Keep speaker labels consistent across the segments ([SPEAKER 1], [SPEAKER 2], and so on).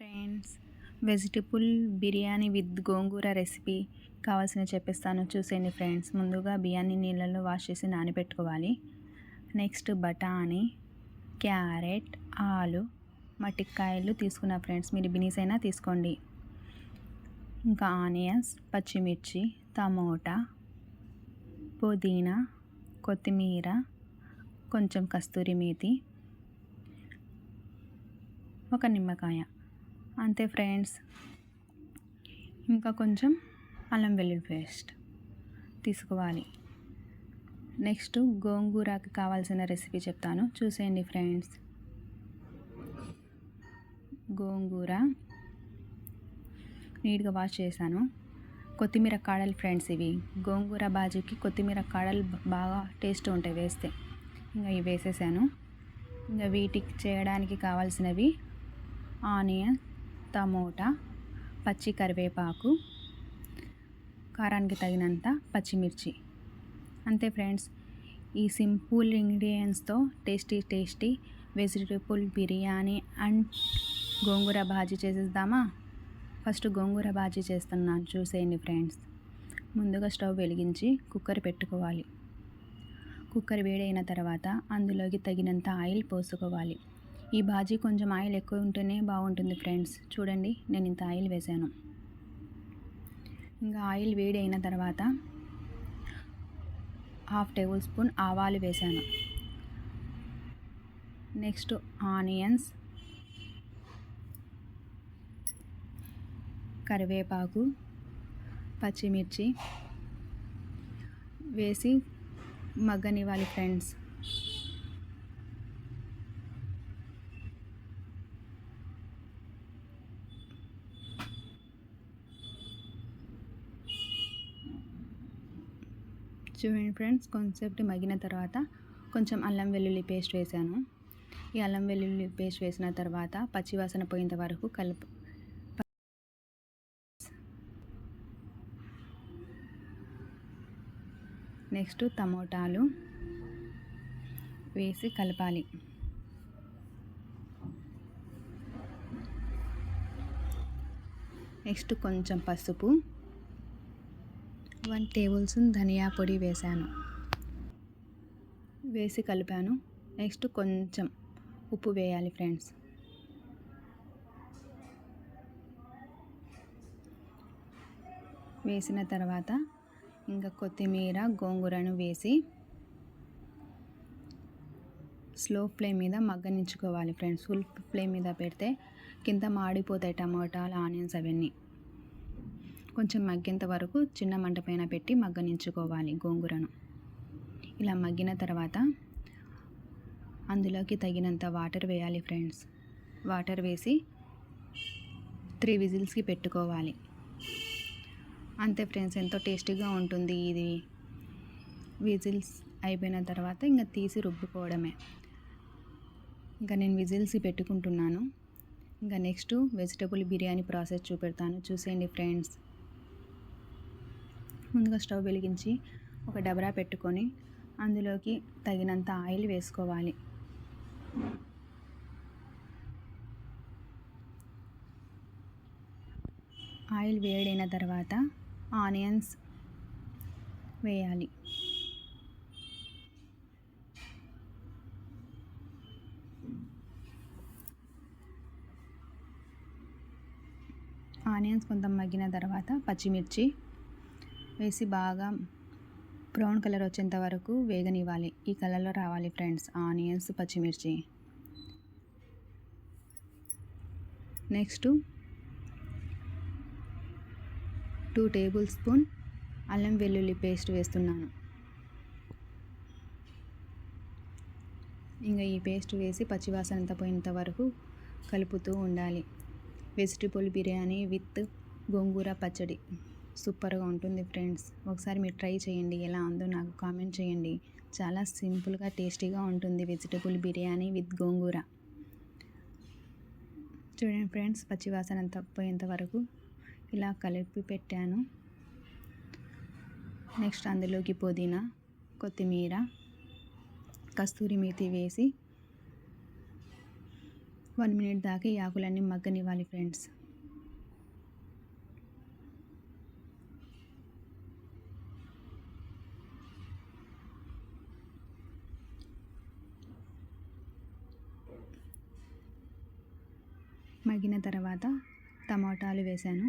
[SPEAKER 1] Friends, vegetable biryani with gongura recipe కావాల్సిన చెప్పేస్తాను, చూసేయండి ఫ్రెండ్స్. ముందుగా బియ్యాన్ని నీళ్ళల్లో వాష్ చేసి నానబెట్టుకోవాలి. నెక్స్ట్ బఠానీ, క్యారెట్, ఆలు, మట్టికాయలు తీసుకున్న ఫ్రెండ్స్. మీరు బినీస్ అయినా తీసుకోండి. ఇంకా ఆనియన్స్, పచ్చిమిర్చి, టమోటా, పుదీనా, కొత్తిమీర, కొంచెం కస్తూరి మేతి, ఒక నిమ్మకాయ, అంతే ఫ్రెండ్స్. ఇంకా కొంచెం అల్లం వెల్లుల్లి పేస్ట్ తీసుకోవాలి. నెక్స్ట్ గోంగూరకి కావాల్సిన రెసిపీ చెప్తాను, చూసేయండి ఫ్రెండ్స్. గోంగూర నీట్గా వాష్ చేశాను. కొత్తిమీర కాడలు ఫ్రెండ్స్, ఇవి గోంగూర బాజీకి కొత్తిమీర కాడలు బాగా టేస్ట్ ఉంటాయి వేస్తే. ఇంకా ఇవి వేసేసాను. ఇంకా వీటికి చేయడానికి కావాల్సినవి ఆనియన్, టమోటా, పచ్చి కరివేపాకు, కారానికి తగినంత పచ్చిమిర్చి, అంతే ఫ్రెండ్స్. ఈ సింపుల్ ఇంగ్రీడియంట్స్తో టేస్టీ వెజిటబుల్ బిర్యానీ అండ్ గోంగూర బాజీ చేసేద్దామా? ఫస్ట్ గోంగూర బాజీ చేస్తున్నాను, చూసేయండి ఫ్రెండ్స్. ముందుగా స్టవ్ వెలిగించి కుక్కర్ పెట్టుకోవాలి. కుక్కర్ వేడైన తర్వాత అందులోకి తగినంత ఆయిల్ పోసుకోవాలి. ఈ బాజీ కొంచెం ఆయిల్ ఎక్కువ ఉంటేనే బాగుంటుంది ఫ్రెండ్స్. చూడండి, నేను ఇంత ఆయిల్ వేసాను. ఇంకా ఆయిల్ వేడి అయిన తర్వాత 1/2 టేబుల్ స్పూన్ ఆవాలు వేసాను. నెక్స్ట్ ఆనియన్స్, కరివేపాకు, పచ్చిమిర్చి వేసి మగ్గనివ్వాలి ఫ్రెండ్స్. చూడండి ఫ్రెండ్స్, కొంచెంసేపు మగ్గిన తర్వాత కొంచెం అల్లం వెల్లుల్లి పేస్ట్ వేసాను. ఈ అల్లం వెల్లుల్లి పేస్ట్ వేసిన తర్వాత పచ్చివాసన పోయేంత వరకు నెక్స్ట్ టమోటాలు వేసి కలపాలి. నెక్స్ట్ కొంచెం పసుపు, 1 టేబుల్ స్పూన్ ధనియా పొడి వేసాను, వేసి కలిపాను. నెక్స్ట్ కొంచెం ఉప్పు వేయాలి ఫ్రెండ్స్. వేసిన తర్వాత ఇంకా కొత్తిమీర, గోంగూరను వేసి స్లో ఫ్లేమ్ మీద మగ్గనించుకోవాలి ఫ్రెండ్స్. ఫుల్ ఫ్లేమ్ మీద పెడితే కింద మాడిపోతాయి టమాటాలు, ఆనియన్స్ అవన్నీ. కొంచెం మగ్గేంత వరకు చిన్న మంట పైన పెట్టి మగ్గనించుకోవాలి గోంగూరను. ఇలా మగ్గిన తర్వాత అందులోకి తగినంత వాటర్ వేయాలి ఫ్రెండ్స్. వాటర్ వేసి 3 విజిల్స్కి పెట్టుకోవాలి. అంతే ఫ్రెండ్స్, ఎంతో టేస్టీగా ఉంటుంది ఇది. విజిల్స్ అయిపోయిన తర్వాత ఇంకా తీసి రుబ్బుకోవడమే. ఇంకా నేను విజిల్స్ పెట్టుకుంటున్నాను. ఇంకా నెక్స్ట్ వెజిటబుల్ బిర్యానీ ప్రాసెస్ చూపెడతాను, చూసేయండి ఫ్రెండ్స్. ముందుగా స్టవ్ వెలిగించి ఒక డబరా పెట్టుకొని అందులోకి తగినంత ఆయిల్ వేసుకోవాలి. ఆయిల్ వేడైన తర్వాత ఆనియన్స్ వేయాలి. ఆనియన్స్ కొంచెం మగ్గిన తర్వాత పచ్చిమిర్చి వేసి బాగా బ్రౌన్ కలర్ వచ్చేంత వరకు వేగనివ్వాలి. ఈ కలర్లో రావాలి ఫ్రెండ్స్ ఆనియన్స్, పచ్చిమిర్చి. నెక్స్ట్ 2 టేబుల్ స్పూన్ అల్లం వెల్లుల్లి పేస్ట్ వేస్తున్నాను. ఇంకా ఈ పేస్ట్ వేసి పచ్చివాసన అంతా పోయేంత వరకు కలుపుతూ ఉండాలి. వెజిటబుల్ బిర్యానీ విత్ గోంగూర పచ్చడి సూపర్గా ఉంటుంది ఫ్రెండ్స్. ఒకసారి మీరు ట్రై చేయండి, ఎలా ఉందో నాకు కామెంట్ చేయండి. చాలా సింపుల్గా టేస్టీగా ఉంటుంది వెజిటబుల్ బిర్యానీ విత్ గోంగూర. చూడండి ఫ్రెండ్స్, పచ్చివాసన అంతా పోయేంత వరకు ఇలా కలిపి పెట్టాను. నెక్స్ట్ అందులోకి పుదీనా, కొత్తిమీర, కస్తూరి మేతి వేసి 1 మినిట్ దాకా ఈ ఆకులన్నీ మగ్గనివ్వాలి ఫ్రెండ్స్. మగ్గిన తర్వాత టమాటాలు వేసాను.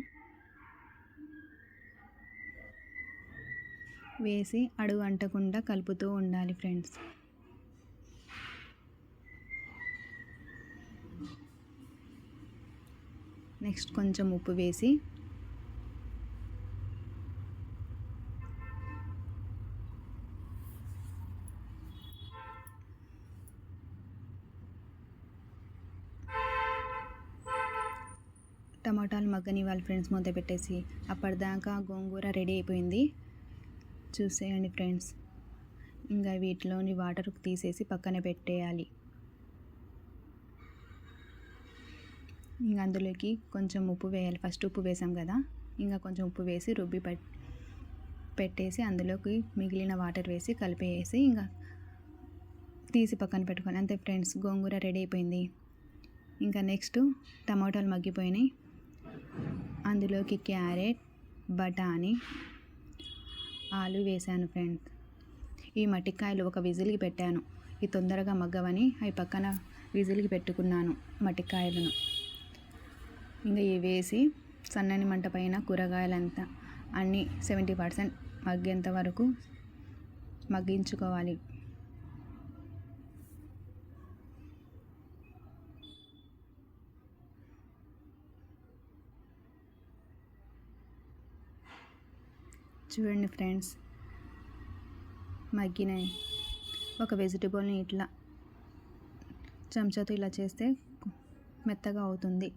[SPEAKER 1] వేసి అడుగు అంటకుండా కలుపుతూ ఉండాలి ఫ్రెండ్స్. నెక్స్ట్ కొంచెం ఉప్పు వేసి టమాటాలు మగ్గనివ్వాలి ఫ్రెండ్స్. మూత పెట్టేసి అప్పటిదాకా గోంగూర రెడీ అయిపోయింది. చూసేయండి ఫ్రెండ్స్. ఇంకా వీటిలోని వాటర్ తీసేసి పక్కన పెట్టేయాలి. ఇంకా అందులోకి కొంచెం ఉప్పు వేయాలి. ఫస్ట్ ఉప్పు వేసాం కదా, ఇంకా కొంచెం ఉప్పు వేసి రుబ్బి పెట్టేసి అందులోకి మిగిలిన వాటర్ వేసి కలిపేసి ఇంకా తీసి పక్కన పెట్టుకోవాలి. అంతే ఫ్రెండ్స్, గోంగూర రెడీ అయిపోయింది. ఇంకా నెక్స్ట్ టమాటాలు మగ్గిపోయినాయి. అందులోకి క్యారెట్, బఠానీ, ఆలు వేసాను ఫ్రెండ్స్. ఈ మట్టికాయలు ఒక విజిల్కి పెట్టాను. ఈ తొందరగా మగ్గవని అవి పక్కన విజిల్కి పెట్టుకున్నాను మట్టికాయలను. ఇంకా ఇవి వేసి సన్నని మంట పైన కూరగాయలంతా అన్నీ 70% మగ్గేంత వరకు మగ్గించుకోవాలి. చూడండి ఫ్రెండ్స్, మగ్గినాయి. ఒక వెజిటబుల్ని ఇట్లా చెంచాతో ఇలా చేస్తే మెత్తగా అవుతుంది.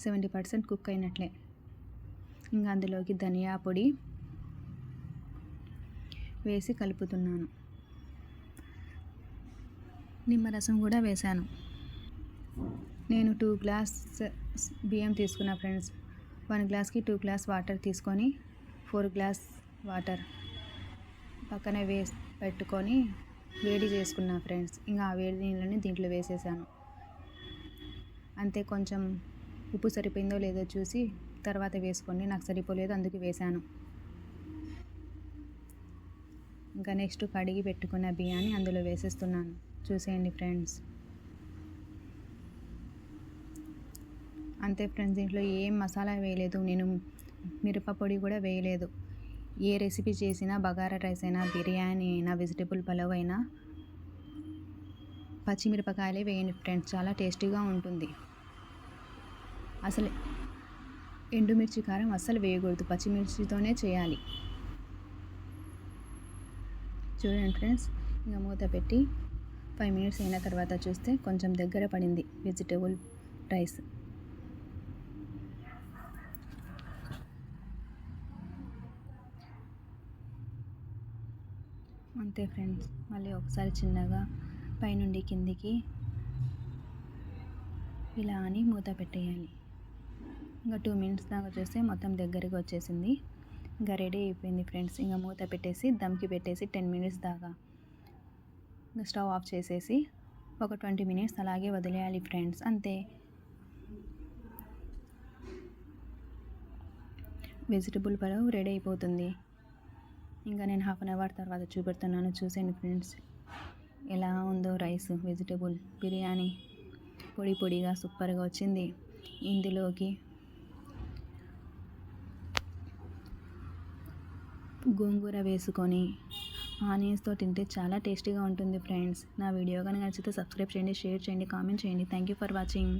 [SPEAKER 1] 70% కుక్ అయినట్లే. ఇంకా అందులోకి ధనియా పొడి వేసి కలుపుతున్నాను. నిమ్మరసం కూడా వేశాను. నేను 2 గ్లాస్ బియ్యం తీసుకున్నా ఫ్రెండ్స్. 1 గ్లాస్కి 2 గ్లాస్ వాటర్ తీసుకొని 4 గ్లాస్ వాటర్ పక్కన పెట్టుకొని వేడి చేసుకున్నా ఫ్రెండ్స్. ఇంకా ఆ వేడి నీళ్ళని దీంట్లో వేసేసాను. అంతే, కొంచెం ఉప్పు సరిపోయిందో లేదో చూసి తర్వాత వేసుకోండి. నాకు సరిపోలేదు, అందుకే వేసాను. ఇంకా నెక్స్ట్ కడిగి పెట్టుకున్న బియ్యాన్ని అందులో వేసేస్తున్నాను. చూసేయండి ఫ్రెండ్స్. అంతే ఫ్రెండ్స్, దీంట్లో ఏం మసాలా వేయలేదు. నేను మిరప పొడి కూడా వేయలేదు. ఏ రెసిపీ చేసినా, బగారా రైస్ అయినా, బిర్యానీ అయినా, వెజిటేబుల్ పలావ్ అయినా పచ్చిమిరపకాయలే వేయండి ఫ్రెండ్స్. చాలా టేస్టీగా ఉంటుంది. అసలు ఎండుమిర్చి కారం అస్సలు వేయకూడదు, పచ్చిమిర్చితోనే చేయాలి. చూడండి ఫ్రెండ్స్, ఇంకా మూత పెట్టి 5 మినిట్స్ అయిన తర్వాత చూస్తే కొంచెం దగ్గర పడింది వెజిటేబుల్ రైస్. అంతే ఫ్రెండ్స్, మళ్ళీ ఒకసారి చిన్నగా పైనుండి కిందికి ఇలా అని మూత పెట్టేయాలి. ఇంకా 2 మినిట్స్ దాకా చూస్తే మొత్తం దగ్గరికి వచ్చేసింది. ఇంకా రెడీ అయిపోయింది ఫ్రెండ్స్. ఇంకా మూత పెట్టేసి దమ్కి పెట్టేసి 10 మినిట్స్ దాకా ఇంకా స్టవ్ ఆఫ్ చేసేసి ఒక 20 మినిట్స్ అలాగే వదిలేయాలి ఫ్రెండ్స్. అంతే, వెజిటబుల్ పలావ్ రెడీ అయిపోతుంది. ఇంకా నేను 1/2 అవర్ తర్వాత చూపెడుతున్నాను. చూసేయండి ఫ్రెండ్స్, ఎలా ఉందో రైస్. వెజిటబుల్ బిర్యానీ పొడి పొడిగా సూపర్గా వచ్చింది. ఇందులోకి గోంగూర వేసుకొని ఆనియన్స్తో తింటే చాలా టేస్టీగా ఉంటుంది ఫ్రెండ్స్. నా వీడియో కనుక నచ్చితే సబ్స్క్రైబ్ చేయండి, షేర్ చేయండి, కామెంట్ చేయండి. Thank you for watching.